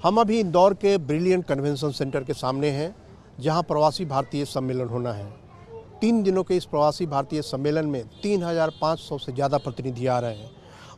हम अभी इंदौर के ब्रिलियंट कन्वेंशन सेंटर के सामने हैं, जहां प्रवासी भारतीय सम्मेलन होना है। 3 दिनों के इस प्रवासी भारतीय सम्मेलन में 3500 से ज़्यादा प्रतिनिधि आ रहे हैं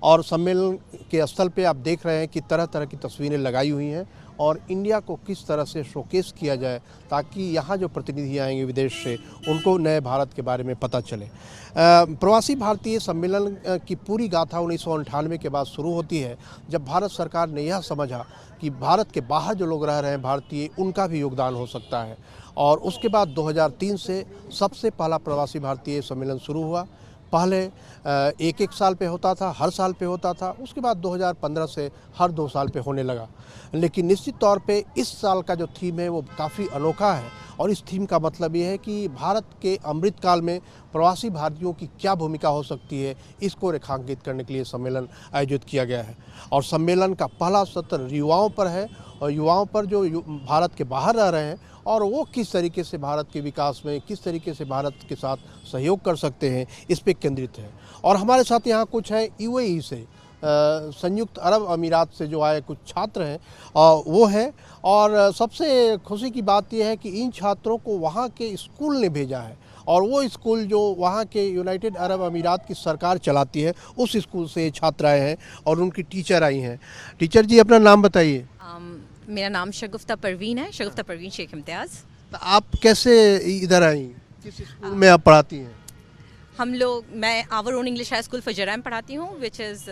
और सम्मेलन के स्थल पे आप देख रहे हैं कि तरह तरह की तस्वीरें लगाई हुई हैं और इंडिया को किस तरह से शोकेस किया जाए ताकि यहाँ जो प्रतिनिधि आएंगे विदेश से उनको नए भारत के बारे में पता चले। प्रवासी भारतीय सम्मेलन की पूरी गाथा 1998 के बाद शुरू होती है, जब भारत सरकार ने यह समझा कि भारत के बाहर जो लोग रह रहे हैं भारतीय, उनका भी योगदान हो सकता है। और उसके बाद 2003 से सबसे पहला प्रवासी भारतीय सम्मेलन शुरू हुआ। पहले एक साल पे होता था, हर साल पे होता था। उसके बाद 2015 से हर 2 साल पे होने लगा। लेकिन निश्चित तौर पे इस साल का जो थीम है वो काफ़ी अनोखा है और इस थीम का मतलब ये है कि भारत के अमृतकाल में प्रवासी भारतीयों की क्या भूमिका हो सकती है, इसको रेखांकित करने के लिए सम्मेलन आयोजित किया गया है। और सम्मेलन का पहला सत्र युवाओं पर है और युवाओं पर जो भारत के बाहर रह रहे हैं और वो किस तरीके से भारत के विकास में, किस तरीके से भारत के साथ सहयोग कर सकते हैं, इस पे केंद्रित है। और हमारे साथ यहाँ कुछ है यूएई से, संयुक्त अरब अमीरात से जो आए कुछ छात्र हैं वो हैं। और सबसे खुशी की बात यह है कि इन छात्रों को वहाँ के स्कूल ने भेजा है और वो स्कूल जो वहाँ के यूनाइटेड अरब अमीरात की सरकार चलाती है, उस स्कूल से छात्र आए हैं और उनकी टीचर आई हैं। टीचर जी, अपना नाम बताइए। मेरा नाम शगुफ्ता परवीन है, शगुफ्ता परवीन शेख इम्तियाज़। तो आप कैसे इधर आई, किस स्कूल में आप पढ़ाती हैं? मैं our own English high school Fujairah में पढ़ाती हूँ, which is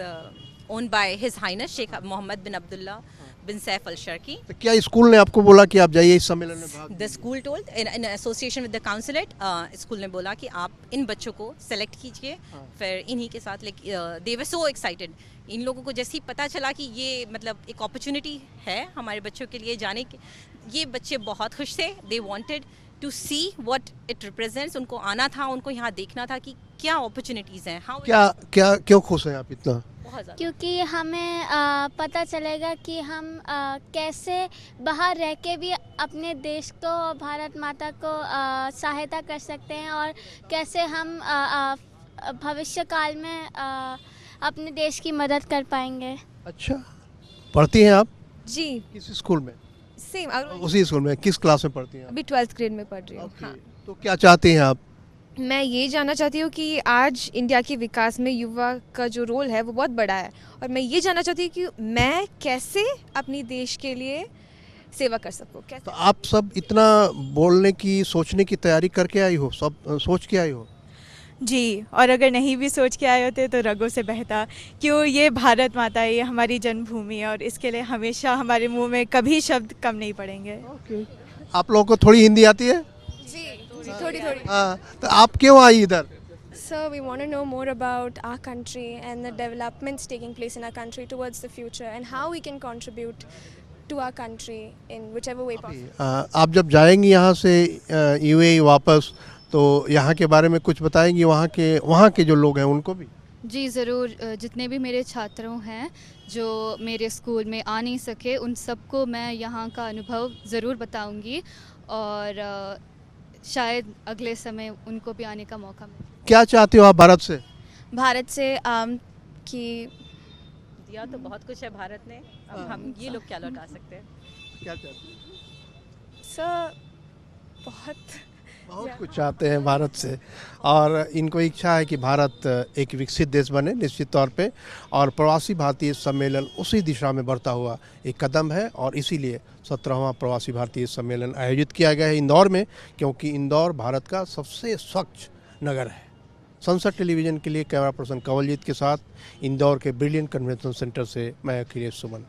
own by his highness Sheikh Mohammed bin Abdullah bin Saif Al Sharqi. तो क्या स्कूल ने आपको बोला कि आप जाइए इस सम्मेलन में भाग? The school told in association with the consulate, school ने बोला कि आप इन बच्चों को सेलेक्ट कीजिए, फिर इन्हीं के साथ दे वर सो एक्साइटेड। इन लोगों को जैसे ही पता चला कि ये मतलब एक अपॉर्चुनिटी है हमारे बच्चों के लिए जाने के, ये बच्चे बहुत खुश थे। They wanted to see what it represents. उनको आना था, उनको यहाँ देखना था कि क्या अपॉर्चुनिटीज़ हैं। क्यों खुश हैं आप इतना? क्योंकि हमें पता चलेगा कि हम कैसे बाहर रह के भी अपने देश को, भारत माता को सहायता कर सकते हैं और कैसे हम भविष्य काल में अपने देश की मदद कर पाएंगे। अच्छा, पढ़ती हैं आप? जी। किस स्कूल में? सेम उसी स्कूल में। किस क्लास में पढ़ती हैं? अभी 12th ग्रेड में पढ़ रही हूँ। हाँ। तो क्या चाहती हैं आप? मैं ये जानना चाहती हूँ कि आज इंडिया के विकास में युवा का जो रोल है वो बहुत बड़ा है और मैं ये जानना चाहती हूँ कि मैं कैसे अपनी देश के लिए सेवा कर सकूँ। तो आप सब इतना बोलने की, सोचने की तैयारी करके आई हो, सब सोच के आई हो? जी, और अगर नहीं भी सोच के आए होते तो रगों से बहता। क्यों, ये भारत माता है, ये हमारी जन्मभूमि है और इसके लिए हमेशा हमारे मुंह में कभी शब्द कम नहीं पड़ेंगे। आप लोगों को थोड़ी हिंदी आती है? जी, थोड़ी। हाँ, तो आप क्यों आई इधर? Sir, we want to know more about our country and the developments taking place in our country towards the future and how we can contribute to our country in whichever way possible. आप जब जाएंगी यहाँ से UAE वापस, तो यहाँ के बारे में कुछ बताएंगी? वहाँ के जो लोग हैं उनको भी? जी ज़रूर। जितने भी मेरे छात्रों हैं जो मेरे स्कूल में आ नहीं सके, उन सबको मैं यहाँ का अनुभव ज़रूर बताऊंगी और शायद अगले समय उनको भी आने का मौका मिले। क्या चाहते हो आप भारत से? भारत से कि दिया तो बहुत कुछ है भारत ने, अब हम ये लोग क्या लौटा सकते हैं? क्या चाहते हैं? सर, बहुत कुछ चाहते हैं भारत से और इनको इच्छा है कि भारत एक विकसित देश बने निश्चित तौर पे। और प्रवासी भारतीय सम्मेलन उसी दिशा में बढ़ता हुआ एक कदम है और इसीलिए 17वां प्रवासी भारतीय सम्मेलन आयोजित किया गया है इंदौर में, क्योंकि इंदौर भारत का सबसे स्वच्छ नगर है। संसद टेलीविज़न के लिए कैमरा पर्सन कंवलजीत के साथ इंदौर के ब्रिलियंट कन्वेंशन सेंटर से मैं अखिलेश सुमन।